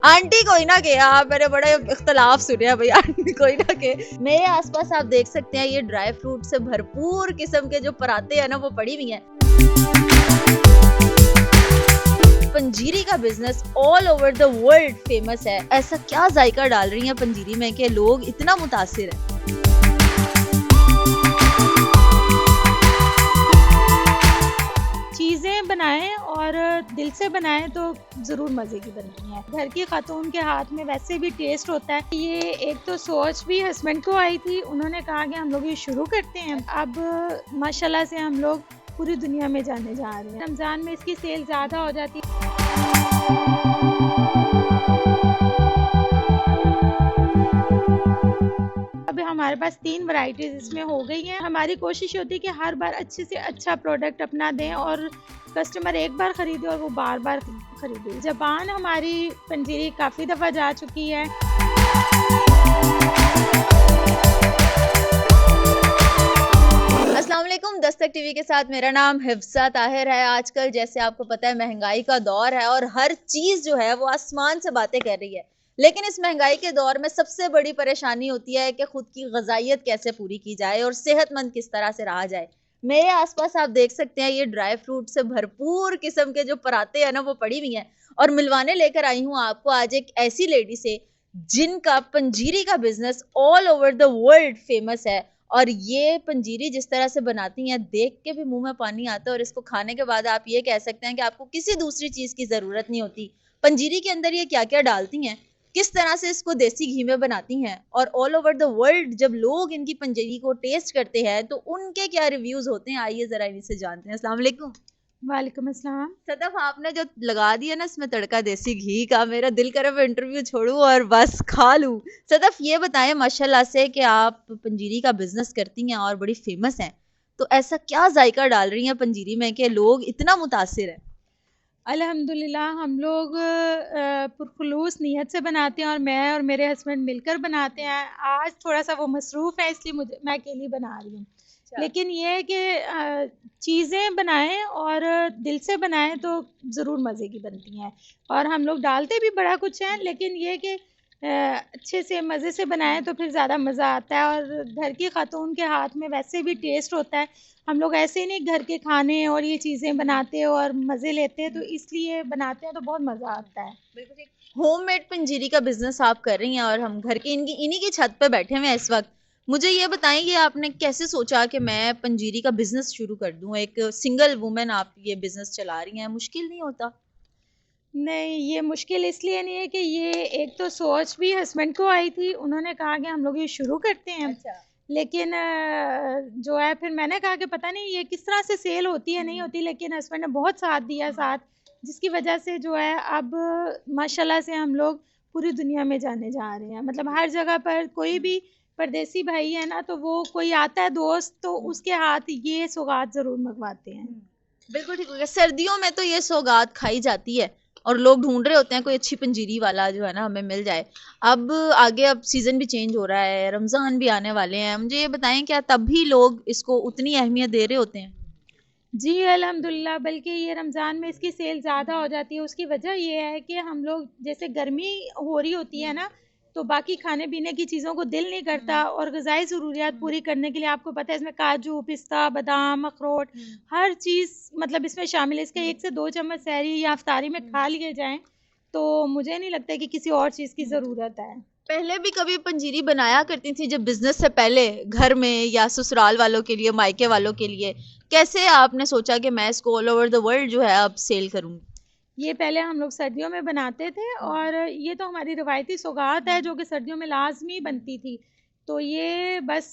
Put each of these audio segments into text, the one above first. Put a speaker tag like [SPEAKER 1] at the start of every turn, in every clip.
[SPEAKER 1] Aunty कोई ना के, आप मेरे बड़े इख्तलाफ सुने हैं भाई, आंटी कोई ना के। मेरे आसपास आप देख सकते हैं ये ड्राई फ्रूट से भरपूर किस्म के जो पराते हैं ना वो पड़ी हुई हैं। पंजीरी का business all over the world famous है। ऐसा क्या जायका डाल रही हैं पंजीरी में कि लोग इतना मुतासिर हैं।
[SPEAKER 2] चीज़ें बनाएं और दिल से बनाएं तो ज़रूर मज़े की बनती हैं। घर की खातून के हाथ में वैसे भी टेस्ट होता है। ये एक तो सोच भी हस्बैंड को आई थी, उन्होंने कहा कि हम लोग ये शुरू करते हैं। अब माशाल्लाह से हम लोग पूरी दुनिया में जाने जा रहे हैं। रमज़ान में इसकी सेल ज़्यादा हो जाती है। अब हमारे पास 3 वैरायटीज़ इसमें हो गई हैं। हमारी कोशिश होती है कि हर बार अच्छे से अच्छा प्रोडक्ट अपना दें और कस्टमर एक बार ख़रीदे और वो बार बार ख़रीदे। ज़बान हमारी पंजीरी काफ़ी दफ़ा जा चुकी है।
[SPEAKER 1] अस्सलाम वालेकुम, दस्तक टीवी के साथ मेरा नाम हिफ्सा ताहिर है। आजकल जैसे आपको पता है महंगाई का दौर है और हर चीज़ जो है वो आसमान से बातें कर रही है। लेकिन इस महंगाई के दौर में सबसे बड़ी परेशानी होती है कि खुद की ग़िज़ाइयत कैसे पूरी की जाए और सेहतमंद किस तरह से रहा जाए। मेरे आसपास आप देख सकते हैं ये ड्राई फ्रूट से भरपूर किस्म के जो पराते हैं ना वो पड़ी हुई हैं और मिलवाने लेकर आई हूँ आपको आज एक ऐसी लेडी से जिनका पंजीरी का business all over the world famous है। और ये पंजीरी जिस तरह से बनाती हैं देख के भी मुंह में पानी आता है और इसको खाने के बाद आप ये कह सकते हैं कि आपको किसी दूसरी चीज़ की ज़रूरत नहीं होती। पंजीरी के अंदर ये क्या क्या डालती हैं, किस तरह से इसको देसी घी में बनाती हैं और ऑल ओवर द वर्ल्ड जब लोग इनकी पंजीरी को टेस्ट करते हैं तो उनके क्या रिव्यूज़ होते हैं, आइए ज़रा इनसे जानते हैं। अस्सलाम वालेकुम।
[SPEAKER 2] वालेकुम अस्सलाम।
[SPEAKER 1] सदफ, आपने जो लगा दिया ना इसमें तड़का देसी घी का, मेरा दिल करे मैं इंटरव्यू छोड़ूं और बस खा लूं। सदफ, ये बताएं माशाल्लाह से कि आप पंजीरी का बिजनेस करती हैं और बड़ी फेमस हैं, तो ऐसा क्या जायका डाल रही हैं पंजीरी में कि लोग इतना मुतासिर हैं।
[SPEAKER 2] अल्हम्दुलिल्लाह हम लोग पुरखुलूस नीयत से बनाते हैं और मैं और मेरे हस्बैंड मिलकर बनाते हैं। आज थोड़ा सा वो मसरूफ़ है इसलिए मैं अकेली बना रही हूँ। लेकिन ये है कि चीज़ें बनाएं और दिल से बनाएं तो ज़रूर मज़े की बनती हैं। और हम लोग डालते भी बड़ा कुछ हैं, लेकिन ये कि अच्छे से मज़े से बनाएं तो फिर ज़्यादा मज़ा आता है। और घर की खातून के हाथ में वैसे भी टेस्ट होता है। हम लोग ऐसे ही नहीं घर के खाने और ये चीज़ें बनाते और मज़े लेते हैं, तो इसलिए बनाते हैं तो बहुत मज़ा आता है।
[SPEAKER 1] बिल्कुल ठीक। होममेड पंजीरी का बिजनेस आप कर रही हैं और हम घर की इन्हीं की छत पे बैठे हुए हैं इस वक्त। मुझे ये बताएं कि आपने कैसे सोचा कि मैं पंजीरी का बिजनेस शुरू कर दूं। एक सिंगल वुमेन आप ये बिजनेस चला रही हैं, मुश्किल नहीं होता?
[SPEAKER 2] नहीं, ये मुश्किल इसलिए नहीं है कि ये एक तो सोच भी हस्बैंड को आई थी, उन्होंने कहा कि हम लोग ये शुरू करते हैं।
[SPEAKER 1] अच्छा।
[SPEAKER 2] लेकिन जो है फिर मैंने कहा कि पता नहीं ये किस तरह से सेल होती है नहीं होती, लेकिन हस्बैंड ने बहुत साथ दिया साथ, जिसकी वजह से जो है अब माशाल्लाह से हम लोग पूरी दुनिया में जाने जा रहे हैं। मतलब हर जगह पर कोई भी परदेसी भाई है ना, तो वो कोई आता है दोस्त तो उसके हाथ ये सौगात ज़रूर मंगवाते हैं।
[SPEAKER 1] बिल्कुल ठीक हो गया। सर्दियों में तो ये सौगात खाई जाती है और लोग ढूंढ रहे होते हैं कोई अच्छी पंजीरी वाला जो है ना हमें मिल जाए। अब आगे अब सीजन भी चेंज हो रहा है, रमजान भी आने वाले हैं, मुझे ये बताएं क्या तब भी लोग इसको उतनी अहमियत दे रहे होते हैं?
[SPEAKER 2] जी अल्हम्दुलिल्लाह, बल्कि ये रमज़ान में इसकी सेल ज़्यादा हो जाती है। उसकी वजह ये है कि हम लोग जैसे गर्मी हो रही होती है ना, तो बाकी खाने पीने की चीज़ों को दिल नहीं करता और ग़िज़ाई ज़रूरियात पूरी करने के लिए आपको पता है इसमें काजू, पिस्ता, बादाम, अखरोट हर चीज़ मतलब इसमें शामिल है। इसके 1 से 2 चम्मच सहरी या इफ्तारी में खा लिए जाएँ तो मुझे नहीं लगता कि किसी और चीज़ की ज़रूरत है।
[SPEAKER 1] पहले भी कभी पंजीरी बनाया करती थी जब बिजनेस से पहले, घर में या ससुराल वालों के लिए, मायके वालों के लिए? कैसे आपने सोचा कि मैं इसको ऑल ओवर द वर्ल्ड जो है अब सेल करूंगी?
[SPEAKER 2] ये पहले हम लोग सर्दियों में बनाते थे और ये तो हमारी रवायती सौगात है जो कि सर्दियों में लाजमी बनती थी। तो ये बस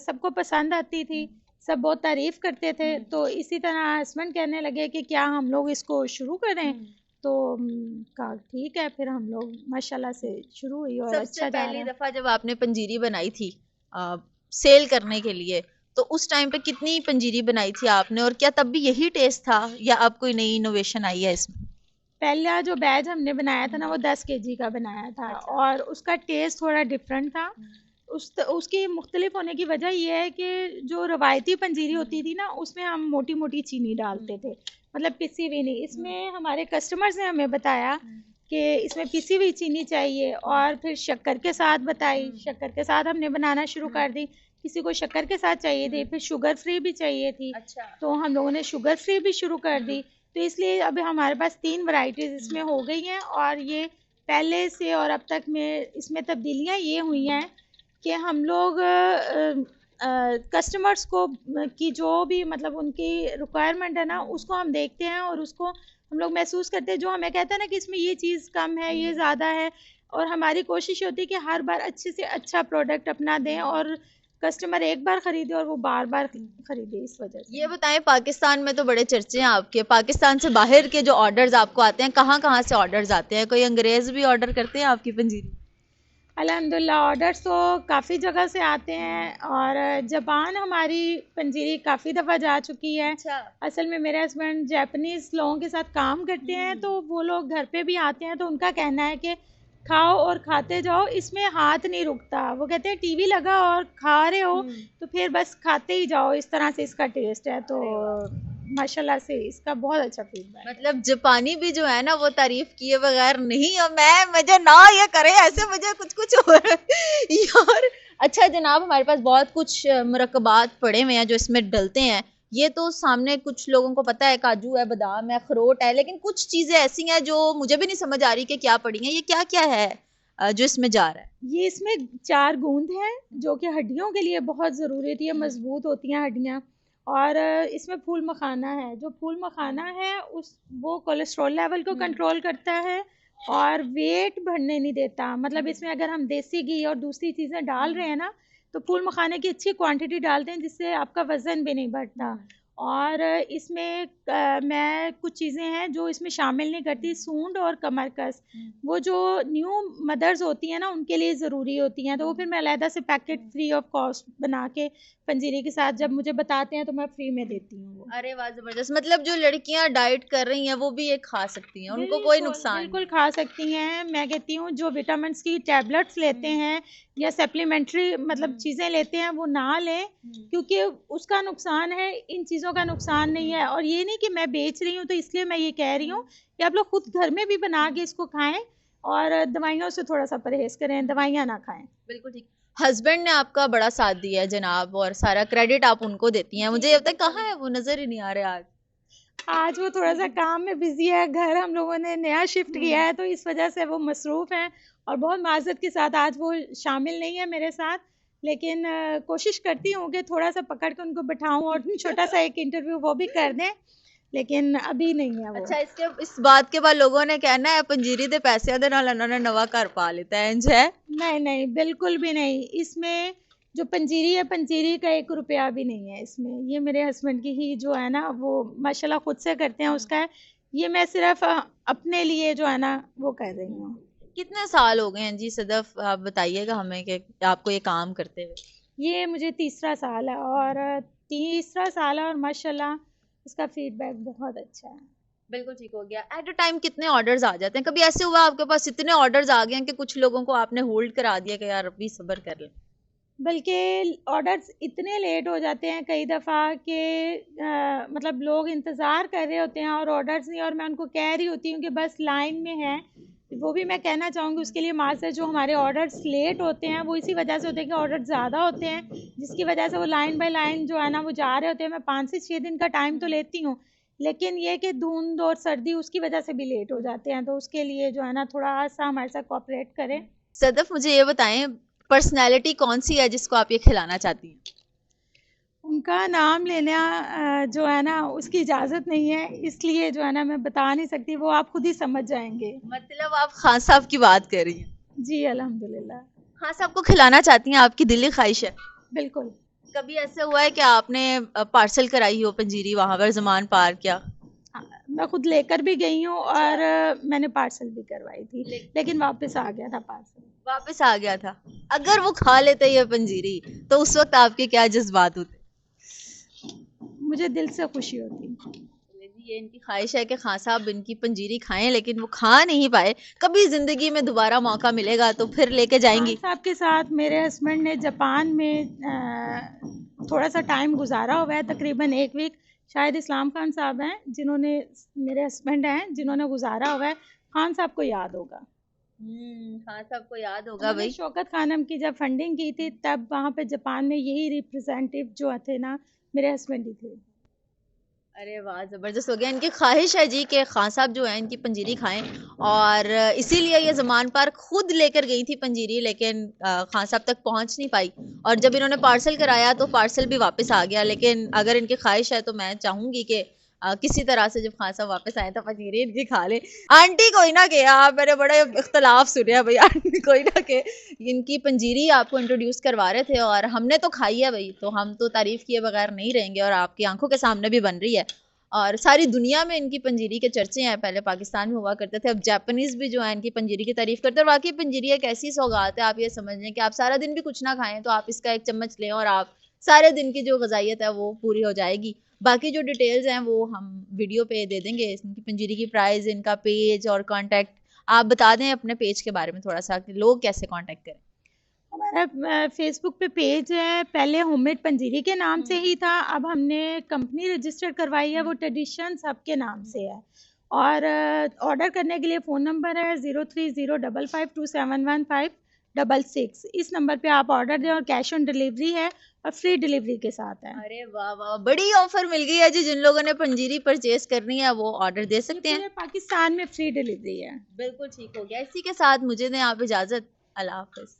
[SPEAKER 2] सबको पसंद आती थी, सब बहुत तारीफ़ करते थे। तो इसी तरह हस्बैंड कहने लगे कि क्या हम लोग इसको शुरू करें। तो कहा ठीक है, फिर हम लोग माशाल्लाह से शुरू हुई और अच्छा जा रहा है।
[SPEAKER 1] पहली दफा जब आपने पंजीरी बनाई थी सेल करने के लिए, तो उस टाइम पे कितनी पंजीरी बनाई थी आपने और क्या तब भी यही टेस्ट था या अब कोई नई इनोवेशन आई है इसमें?
[SPEAKER 2] पहला जो बैच हमने बनाया था ना वो 10 केजी का बनाया था। अच्छा। और उसका टेस्ट थोड़ा डिफरेंट था। उसकी मुख्तलिफ होने की वजह यह है कि जो रवायती पंजीरी होती थी ना उसमें हम मोटी मोटी चीनी डालते थे, मतलब पिसी हुई नहीं। इसमें हमारे कस्टमर्स ने हमें बताया कि इसमें पिसी हुई चीनी चाहिए, और फिर शक्कर के साथ बताई, शक्कर के साथ हमने बनाना शुरू कर दी। किसी को शक्कर के साथ चाहिए थी, फिर शुगर फ्री भी चाहिए थी।
[SPEAKER 1] अच्छा।
[SPEAKER 2] तो हम लोगों ने शुगर फ्री भी शुरू कर दी। तो इसलिए अभी हमारे पास 3 वैरायटीज़ इसमें हो गई हैं, और ये पहले से और अब तक में इसमें तब्दीलियाँ ये हुई हैं कि हम लोग कस्टमर्स को की जो भी मतलब उनकी रिक्वायरमेंट है ना, उसको हम देखते हैं और उसको हम लोग महसूस करते हैं। जो हमें कहते हैं ना कि इसमें ये चीज़ कम है, ये ज़्यादा है, और हमारी कोशिश होती है कि हर बार अच्छे से अच्छा प्रोडक्ट अपना दें और कस्टमर एक बार खरीदे और वो बार बार खरीदे। इस वजह से
[SPEAKER 1] ये बताएं, पाकिस्तान में तो बड़े चर्चे हैं आपके, पाकिस्तान से बाहर के जो ऑर्डर्स आपको आते हैं, कहाँ कहाँ से ऑर्डर्स आते हैं? कोई अंग्रेज भी ऑर्डर करते हैं आपकी पंजीरी?
[SPEAKER 2] अल्हम्दुलिल्लाह ऑर्डर्स तो काफ़ी जगह से आते हैं, और जापान हमारी पंजीरी काफ़ी दफ़ा जा चुकी है।
[SPEAKER 1] अच्छा।
[SPEAKER 2] असल में मेरे हस्बैंड जापानीज़ लोगों के साथ काम करते हैं, तो वो लोग घर पे भी आते हैं, तो उनका कहना है कि खाओ और खाते जाओ, इसमें हाथ नहीं रुकता। वो कहते हैं टीवी लगा और खा रहे हो तो फिर बस खाते ही जाओ, इस तरह से इसका टेस्ट है। तो माशाल्लाह से इसका बहुत अच्छा फीडबैक।
[SPEAKER 1] मतलब जापानी भी जो है ना वो तारीफ किए बगैर नहीं, और मुझे ना ये करे ऐसे, मुझे कुछ कुछ हो रहा है यार। अच्छा जनाब, हमारे पास बहुत कुछ मुरक्कबात पड़े हुए हैं जो इसमें डलते हैं। ये तो सामने कुछ लोगों को पता है, काजू है, बादाम है, अखरोट है, लेकिन कुछ चीजें ऐसी हैं जो मुझे भी नहीं समझ आ रही कि क्या पड़ी हैं। ये क्या क्या है जो इसमें जा रहा है?
[SPEAKER 2] ये इसमें 4 गूंद हैं जो कि हड्डियों के लिए बहुत ज़रूरी होती है, मजबूत होती हैं हड्डियाँ। और इसमें फूल मखाना है। जो फूल मखाना है वो कोलेस्ट्रॉल लेवल को कंट्रोल करता है और वेट बढ़ने नहीं देता। मतलब इसमें अगर हम देसी घी और दूसरी चीज़ें डाल रहे हैं ना, तो फूल मखाने की अच्छी क्वांटिटी डालते हैं जिससे आपका वज़न भी नहीं बढ़ता। और इसमें मैं कुछ चीज़ें हैं जो इसमें शामिल नहीं करती, सूंड और कमरकस। वो जो न्यू मदर्स होती हैं ना, उनके लिए ज़रूरी होती हैं, तो वो फिर मैं अलहदा से पैकेट फ्री ऑफ कॉस्ट बना के पंजीरी के साथ जब मुझे बताते हैं तो मैं फ्री में देती हूँ।
[SPEAKER 1] अरे वाह, जबरदस्त। मतलब जो लड़कियां डाइट कर रही हैं वो भी ये खा सकती हैं, उनको कोई नुकसान?
[SPEAKER 2] बिल्कुल खा सकती हैं। मैं कहती हूँ जो विटामिन की टैबलेट्स लेते हैं या सप्लीमेंट्री मतलब चीज़ें लेते हैं वो ना लें, क्योंकि उसका नुकसान है, इन चीज़ों का नुकसान नहीं है। और ये नहीं कि मैं बेच रही हूँ तो इसलिए मैं ये कह रही हूँ कि आप लोग खुद घर में भी बना के इसको खाएं और दवाइयों से थोड़ा सा परहेज करें, दवाइयाँ ना खाएं।
[SPEAKER 1] बिल्कुल ठीक। हस्बैंड ने आपका बड़ा साथ दिया है जनाब, और सारा क्रेडिट आप उनको देती हैं। मुझे अब तक कहाँ है वो, नजर ही नहीं आ रहे
[SPEAKER 2] आज वो थोड़ा सा काम में बिजी है। घर हम लोगों ने नया शिफ्ट किया है तो इस वजह से वो मसरूफ़ हैं और बहुत माज़रत के साथ आज वो शामिल नहीं है मेरे साथ। लेकिन कोशिश करती हूँ कि थोड़ा सा पकड़ के उनको बिठाऊँ और छोटा सा एक इंटरव्यू वो भी कर दें, लेकिन अभी नहीं है वो।
[SPEAKER 1] अच्छा, इस बात के बाद लोगों ने कहना है पंजीरी दे पैसे दे नाल उन्होंने नवा घर पा लेता है, इंज है?
[SPEAKER 2] नहीं नहीं, बिल्कुल भी नहीं। इसमें जो पंजीरी है, पंजीरी का 1 रुपया भी नहीं है इसमें। ये मेरे हस्बैंड की ही जो है ना वो माशाल्लाह खुद से करते हैं उसका है। ये मैं सिर्फ अपने लिए जो है ना वो कर रही हूँ।
[SPEAKER 1] कितने साल हो गए हैं जी सदफ, आप बताइएगा हमें कि आपको ये काम करते हुए?
[SPEAKER 2] ये मुझे तीसरा साल है और माशाल्लाह इसका फीडबैक बहुत अच्छा है।
[SPEAKER 1] बिल्कुल ठीक हो गया। एट अ टाइम कितने ऑर्डर्स आ जाते हैं? कभी ऐसे हुआ आपके पास इतने ऑर्डर्स आ गए हैं कि कुछ लोगों को आपने होल्ड करा दिया कि यार अभी सब्र कर लें?
[SPEAKER 2] बल्कि ऑर्डर्स इतने लेट हो जाते हैं कई दफ़ा कि मतलब लोग इंतज़ार कर रहे होते हैं और ऑर्डर्स नहीं, और मैं उनको कह रही होती हूँ कि बस लाइन में हैं। वो भी मैं कहना चाहूँगी उसके लिए माज़रत। जो हमारे ऑर्डर्स लेट होते हैं वो इसी वजह से होते हैं कि ऑर्डर ज़्यादा होते हैं, जिसकी वजह से वो लाइन बाय लाइन जो है ना वो जा रहे होते हैं। मैं 5 से 6 दिन का टाइम तो लेती हूँ, लेकिन ये कि धुंध और सर्दी उसकी वजह से भी लेट हो जाते हैं, तो उसके लिए जो है ना थोड़ा सा हमारे साथ कोऑपरेट करें।
[SPEAKER 1] सदफ, मुझे ये बताएं, पर्सनैलिटी कौन सी है जिसको आप ये खिलाना चाहती हैं?
[SPEAKER 2] उनका नाम लेना जो है ना उसकी इजाज़त नहीं है, इसलिए जो है ना मैं बता नहीं सकती, वो आप खुद ही समझ जाएंगे।
[SPEAKER 1] मतलब आप खान साहब की बात कर रही हैं?
[SPEAKER 2] जी अल्हम्दुलिल्लाह।
[SPEAKER 1] खान साहब को खिलाना चाहती हैं, आपकी दिली ख्वाहिश है?
[SPEAKER 2] बिल्कुल।
[SPEAKER 1] कभी ऐसा हुआ है कि आपने पार्सल कराई हो पंजीरी वहां पर ज़मान पार किया?
[SPEAKER 2] मैं खुद लेकर भी गई हूँ और मैंने पार्सल भी करवाई थी, लेकिन वापस आ गया था पार्सल।
[SPEAKER 1] वापस आ गया था। अगर वो खा लेते ये पंजीरी तो उस वक्त आपके क्या जज्बात होते?
[SPEAKER 2] मुझे दिल से खुशी होती।
[SPEAKER 1] ये इनकी ख्वाहिश है कि खान साहब इनकी पंजीरी खाएं, लेकिन वो खा नहीं पाए। कभी जिंदगी में दोबारा मौका मिलेगा तो फिर लेके जाएंगी?
[SPEAKER 2] खान साहब के साथ मेरे हस्बैंड ने जापान में थोड़ा सा टाइम गुजारा हुआ है, तकरीबन 1 वीक। शायद इस्लाम खान साहब हैं जिन्होंने, मेरे हस्बैंड हैं जिन्होंने गुजारा हुआ है, खान साहब को याद होगा।
[SPEAKER 1] खान साहब को याद होगा
[SPEAKER 2] हमारे
[SPEAKER 1] भाई।
[SPEAKER 2] शौकत खानम की जब फंडिंग की थी तब वहाँ पे जापान में यही रिप्रेजेंटेटिव जो थे ना, मेरे हस्बैंड ही थे।
[SPEAKER 1] अरे वाह, जबरदस्त हो गया। इनकी ख्वाहिश है जी कि खान साहब जो है इनकी पंजीरी खाएं, और इसीलिए ये ज़मान पार्क खुद लेकर गई थी पंजीरी, लेकिन खान साहब तक पहुंच नहीं पाई। और जब इन्होंने पार्सल कराया तो पार्सल भी वापस आ गया। लेकिन अगर इनकी ख्वाहिश है तो मैं चाहूंगी कि किसी तरह से जब खान साहब वापस आए तो पंजीरी इनकी खा ले। आंटी कोई ना के, आप मेरे बड़े इख्तलाफ सुने भाई, आंटी कोई ना के, इनकी पंजीरी आपको इंट्रोड्यूस करवा रहे थे और हमने तो खाई है भाई, तो हम तो तारीफ किए बगैर नहीं रहेंगे, और आपकी आंखों के सामने भी बन रही है और सारी दुनिया में इनकी पंजीरी के चर्चे हैं। पहले पाकिस्तान में हुआ करते थे, अब जापानीज भी जो है इनकी पंजीरी की तारीफ करते हैं। और वाकई पंजीरी एक ऐसी सौगात है, आप ये समझ लें कि आप सारा दिन भी कुछ ना खाएं तो आप इसका एक चम्मच लें और आप सारे दिन की जो गजाइत है वो पूरी हो जाएगी। बाकी जो डिटेल्स हैं वो हम वीडियो पे दे देंगे, इनकी पंजीरी की प्राइस, इनका पेज और कांटेक्ट। आप बता दें अपने पेज के बारे में थोड़ा सा कि लोग कैसे कांटेक्ट करें।
[SPEAKER 2] हमारा फेसबुक पे पेज है, पहले होममेड पंजीरी के नाम से ही था, अब हमने कंपनी रजिस्टर करवाई है, वो ट्रेडिशंस हब के नाम से है। और ऑर्डर करने के लिए फ़ोन नंबर है 030552711566। इस नंबर पे आप ऑर्डर दें और कैश ऑन डिलीवरी है और फ्री डिलीवरी के साथ है।
[SPEAKER 1] अरे वाह वाह, बड़ी ऑफर मिल गई है जी। जिन लोगों ने पंजीरी परचेज करनी है वो ऑर्डर दे सकते हैं।
[SPEAKER 2] पूरे पाकिस्तान में फ्री डिलीवरी है।
[SPEAKER 1] बिल्कुल ठीक हो गया। इसी के साथ मुझे दें आप इजाजत। अल्लाह हाफिज।